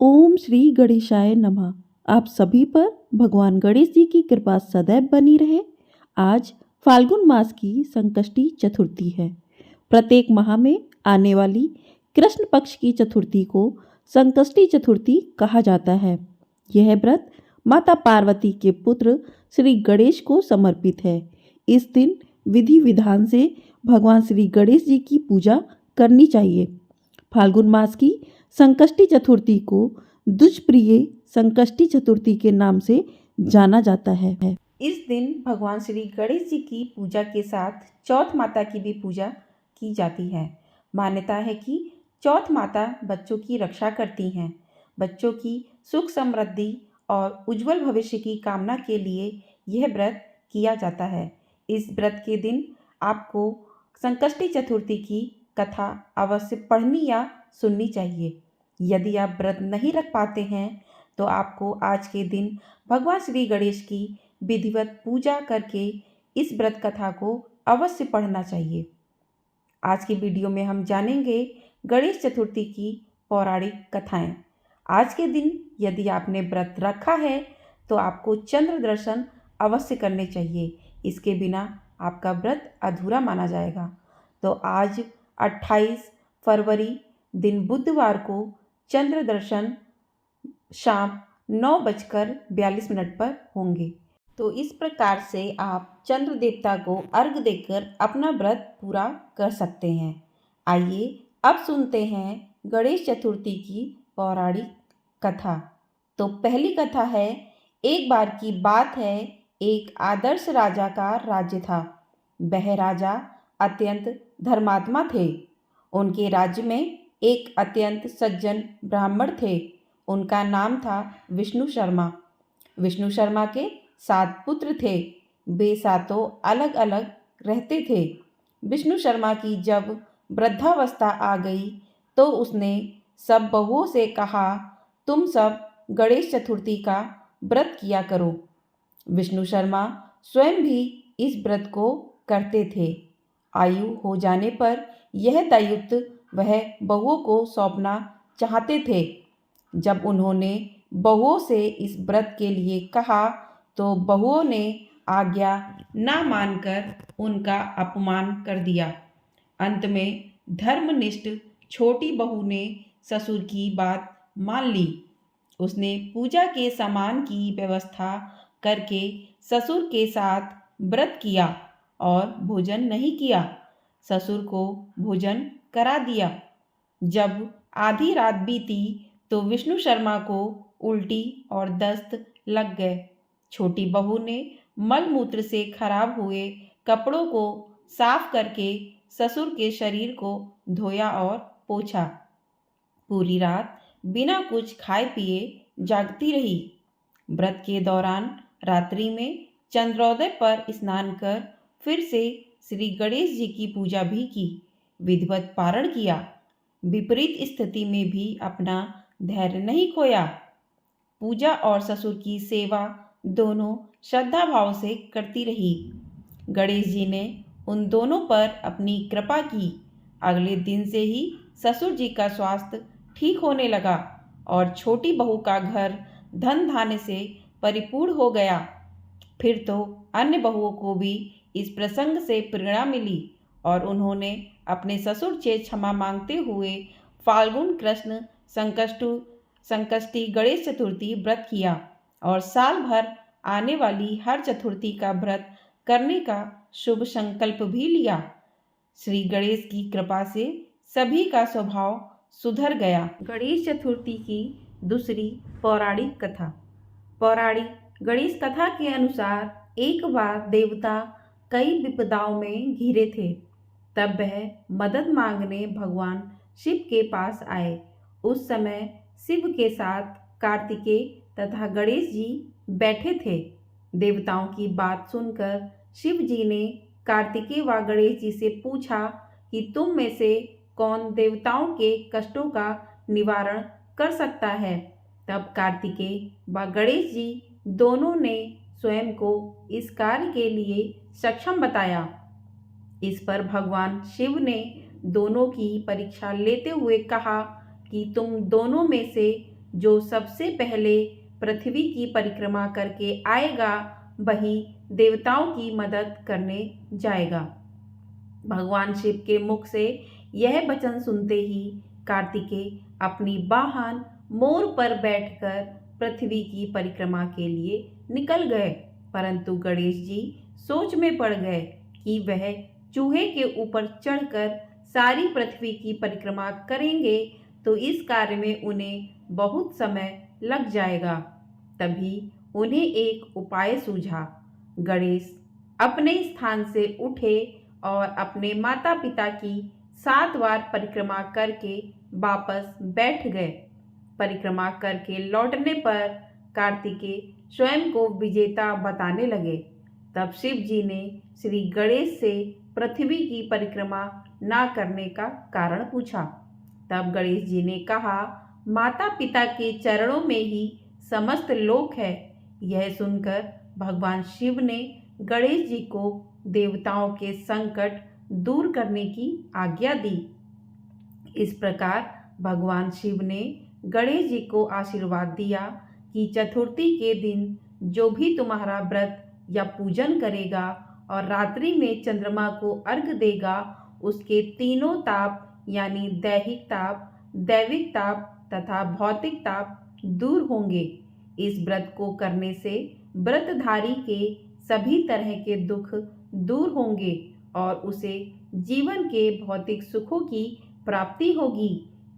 ओम श्री गणेशाय नमः। आप सभी पर भगवान गणेश जी की कृपा सदैव बनी रहे। आज फाल्गुन मास की संकष्टी चतुर्थी है। प्रत्येक माह में आने वाली कृष्ण पक्ष की चतुर्थी को संकष्टी चतुर्थी कहा जाता है। यह व्रत माता पार्वती के पुत्र श्री गणेश को समर्पित है। इस दिन विधि विधान से भगवान श्री गणेश जी की पूजा करनी चाहिए। फाल्गुन मास की संकष्टी चतुर्थी को दुष्प्रिय संकष्टी चतुर्थी के नाम से जाना जाता है। इस दिन भगवान श्री गणेश जी की पूजा के साथ चौथ माता की भी पूजा की जाती है। मान्यता है कि चौथ माता बच्चों की रक्षा करती हैं। बच्चों की सुख समृद्धि और उज्जवल भविष्य की कामना के लिए यह व्रत किया जाता है। इस व्रत के दिन आपको संकष्टी चतुर्थी की कथा अवश्य पढ़नी या सुननी चाहिए। यदि आप व्रत नहीं रख पाते हैं तो आपको आज के दिन भगवान श्री गणेश की विधिवत पूजा करके इस व्रत कथा को अवश्य पढ़ना चाहिए। आज की वीडियो में हम जानेंगे गणेश चतुर्थी की पौराणिक कथाएं। आज के दिन यदि आपने व्रत रखा है तो आपको चंद्र दर्शन अवश्य करने चाहिए। इसके बिना आपका व्रत अधूरा माना जाएगा। तो आज 28 फरवरी दिन बुधवार को चंद्र दर्शन शाम 9:42 पर होंगे। तो इस प्रकार से आप चंद्र देवता को अर्घ्य देकर अपना व्रत पूरा कर सकते हैं। आइए अब सुनते हैं गणेश चतुर्थी की पौराणिक कथा। तो पहली कथा है, एक बार की बात है, एक आदर्श राजा का राज्य था। वह राजा अत्यंत धर्मात्मा थे। उनके राज्य में एक अत्यंत सज्जन ब्राह्मण थे। उनका नाम था विष्णु शर्मा। विष्णु शर्मा के 7 पुत्र थे। वे सातों अलग अलग रहते थे। विष्णु शर्मा की जब वृद्धावस्था आ गई तो उसने सब बहुओं से कहा, तुम सब गणेश चतुर्थी का व्रत किया करो। विष्णु शर्मा स्वयं भी इस व्रत को करते थे। आयु हो जाने पर यह दायित्व वह बहुओं को सौंपना चाहते थे। जब उन्होंने बहुओं से इस व्रत के लिए कहा तो बहुओं ने आज्ञा न मानकर उनका अपमान कर दिया। अंत में धर्मनिष्ठ छोटी बहू ने ससुर की बात मान ली। उसने पूजा के सामान की व्यवस्था करके ससुर के साथ व्रत किया और भोजन नहीं किया। ससुर को भोजन करा दिया। जब आधी रात बीती तो विष्णु शर्मा को उल्टी और दस्त लग गए। छोटी बहू ने मलमूत्र से खराब हुए कपड़ों को साफ करके ससुर के शरीर को धोया और पोंछा। पूरी रात बिना कुछ खाए पिए जागती रही। व्रत के दौरान रात्रि में चंद्रोदय पर स्नान कर फिर से श्री गणेश जी की पूजा भी की, विधिवत पारण किया। विपरीत स्थिति में भी अपना धैर्य नहीं खोया। पूजा और ससुर की सेवा दोनों श्रद्धा भाव से करती रही। गणेश जी ने उन दोनों पर अपनी कृपा की। अगले दिन से ही ससुर जी का स्वास्थ्य ठीक होने लगा और छोटी बहू का घर धन धान्य से परिपूर्ण हो गया। फिर तो अन्य बहुओं को भी इस प्रसंग से प्रेरणा मिली और उन्होंने अपने ससुर से क्षमा मांगते हुए फाल्गुन कृष्ण संकष्टी गणेश चतुर्थी व्रत किया और साल भर आने वाली हर चतुर्थी का व्रत करने का शुभ संकल्प भी लिया। श्री गणेश की कृपा से सभी का स्वभाव सुधर गया। गणेश चतुर्थी की दूसरी पौराणिक कथा। पौराणिक गणेश कथा के अनुसार एक बार देवता कई विपदाओं में घिरे थे। तब वह मदद मांगने भगवान शिव के पास आए। उस समय शिव के साथ कार्तिकेय तथा गणेश जी बैठे थे। देवताओं की बात सुनकर शिव जी ने कार्तिकेय व गणेश जी से पूछा कि तुम में से कौन देवताओं के कष्टों का निवारण कर सकता है। तब कार्तिकेय व गणेश जी दोनों ने स्वयं को इस कार्य के लिए सक्षम बताया। इस पर भगवान शिव ने दोनों की परीक्षा लेते हुए कहा कि तुम दोनों में से जो सबसे पहले पृथ्वी की परिक्रमा करके आएगा वही देवताओं की मदद करने जाएगा। भगवान शिव के मुख से यह वचन सुनते ही कार्तिकेय अपनी वाहन मोर पर बैठकर पृथ्वी की परिक्रमा के लिए निकल गए, परंतु गणेश जी सोच में पड़ गए कि वह चूहे के ऊपर चढ़कर सारी पृथ्वी की परिक्रमा करेंगे तो इस कार्य में उन्हें बहुत समय लग जाएगा। तभी उन्हें एक उपाय सूझा। गणेश अपने स्थान से उठे और अपने माता पिता की 7 बार परिक्रमा करके वापस बैठ गए। परिक्रमा करके लौटने पर कार्तिकेय स्वयं को विजेता बताने लगे। तब शिव जी ने श्री गणेश से पृथ्वी की परिक्रमा ना करने का कारण पूछा। तब गणेश जी ने कहा, माता पिता के चरणों में ही समस्त लोक है। यह सुनकर भगवान शिव ने गणेश जी को देवताओं के संकट दूर करने की आज्ञा दी। इस प्रकार भगवान शिव ने गणेश जी को आशीर्वाद दिया कि चतुर्थी के दिन जो भी तुम्हारा व्रत या पूजन करेगा और रात्रि में चंद्रमा को अर्घ देगा, उसके तीनों ताप यानी दैहिक ताप, दैविक ताप तथा भौतिक ताप दूर होंगे। इस व्रत को करने से व्रतधारी के सभी तरह के दुख दूर होंगे और उसे जीवन के भौतिक सुखों की प्राप्ति होगी।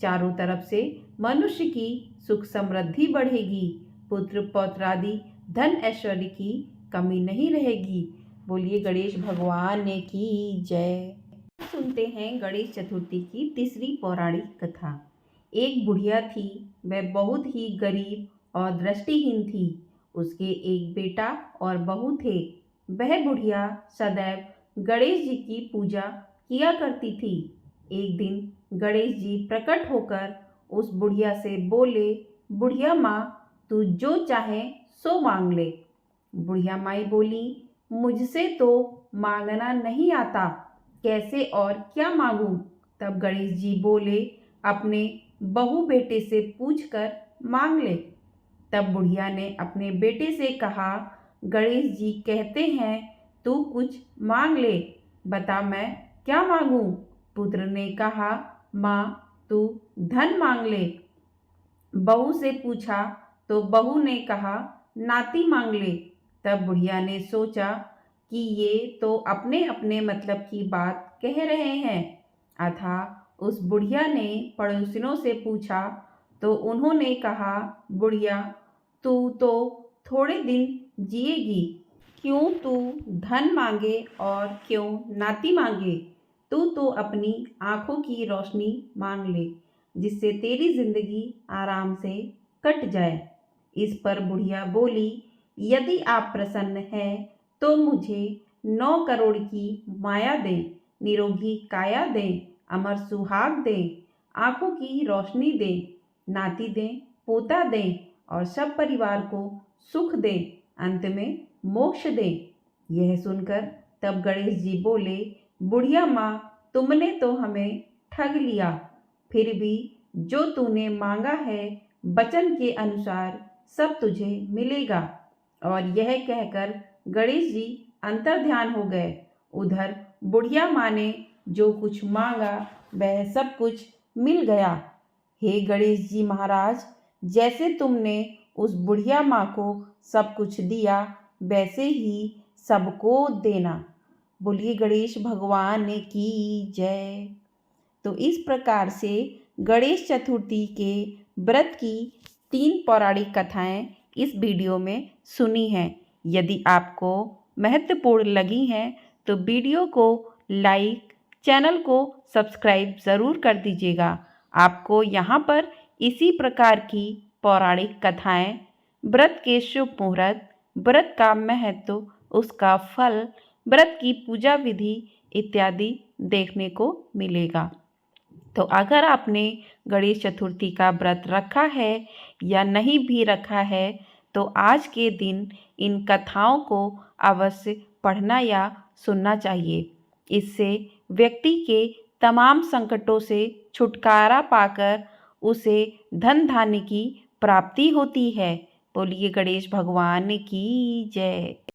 चारों तरफ से मनुष्य की सुख समृद्धि बढ़ेगी, पुत्र पौत्रादि धन ऐश्वर्य की कमी नहीं रहेगी। बोलिए गणेश भगवान की जय। सुनते हैं गणेश चतुर्थी की तीसरी पौराणिक कथा। एक बुढ़िया थी, वह बहुत ही गरीब और दृष्टिहीन थी। उसके एक बेटा और बहू थे। वह बुढ़िया सदैव गणेश जी की पूजा किया करती थी। एक दिन गणेश जी प्रकट होकर उस बुढ़िया से बोले, बुढ़िया माँ, तू जो चाहे सो मांग ले। बुढ़िया माई बोली, मुझसे तो मांगना नहीं आता, कैसे और क्या मांगूं? तब गणेश जी बोले, अपने बहू बेटे से पूछकर मांग ले। तब बुढ़िया ने अपने बेटे से कहा, गणेश जी कहते हैं तू कुछ मांग ले, बता मैं क्या मांगूं? पुत्र ने कहा, माँ तू धन मांग ले। बहू से पूछा तो बहू ने कहा, नाती मांग ले। तब बुढ़िया ने सोचा कि ये तो अपने अपने मतलब की बात कह रहे हैं। अतः उस बुढ़िया ने पड़ोसिनों से पूछा तो उन्होंने कहा, बुढ़िया तू तो थोड़े दिन जिएगी, क्यों तू धन मांगे और क्यों नाती मांगे? तू तो अपनी आँखों की रोशनी मांग ले, जिससे तेरी जिंदगी आराम से कट जाए। इस पर बुढ़िया बोली, यदि आप प्रसन्न हैं तो मुझे 9 करोड़ की माया दें, निरोगी काया दें, अमर सुहाग दें, आँखों की रोशनी दें, नाती दें, पोता दें और सब परिवार को सुख दें, अंत में मोक्ष दें। यह सुनकर तब गणेश जी बोले, बुढ़िया माँ, तुमने तो हमें ठग लिया, फिर भी जो तूने मांगा है वचन के अनुसार सब तुझे मिलेगा। और यह कहकर गणेश जी अंतर्ध्यान हो गए। उधर बुढ़िया माँ ने जो कुछ मांगा वह सब कुछ मिल गया। हे गणेश जी महाराज, जैसे तुमने उस बुढ़िया माँ को सब कुछ दिया वैसे ही सबको देना। बोलिए गणेश भगवान की जय। तो इस प्रकार से गणेश चतुर्थी के व्रत की 3 पौराणिक कथाएं इस वीडियो में सुनी हैं। यदि आपको महत्वपूर्ण लगी हैं तो वीडियो को लाइक, चैनल को सब्सक्राइब ज़रूर कर दीजिएगा। आपको यहाँ पर इसी प्रकार की पौराणिक कथाएं, व्रत के शुभ मुहूर्त, व्रत का महत्व, उसका फल, व्रत की पूजा विधि इत्यादि देखने को मिलेगा। तो अगर आपने गणेश चतुर्थी का व्रत रखा है या नहीं भी रखा है तो आज के दिन इन कथाओं को अवश्य पढ़ना या सुनना चाहिए। इससे व्यक्ति के तमाम संकटों से छुटकारा पाकर उसे धन धान्य की प्राप्ति होती है। बोलिए गणेश भगवान की जय।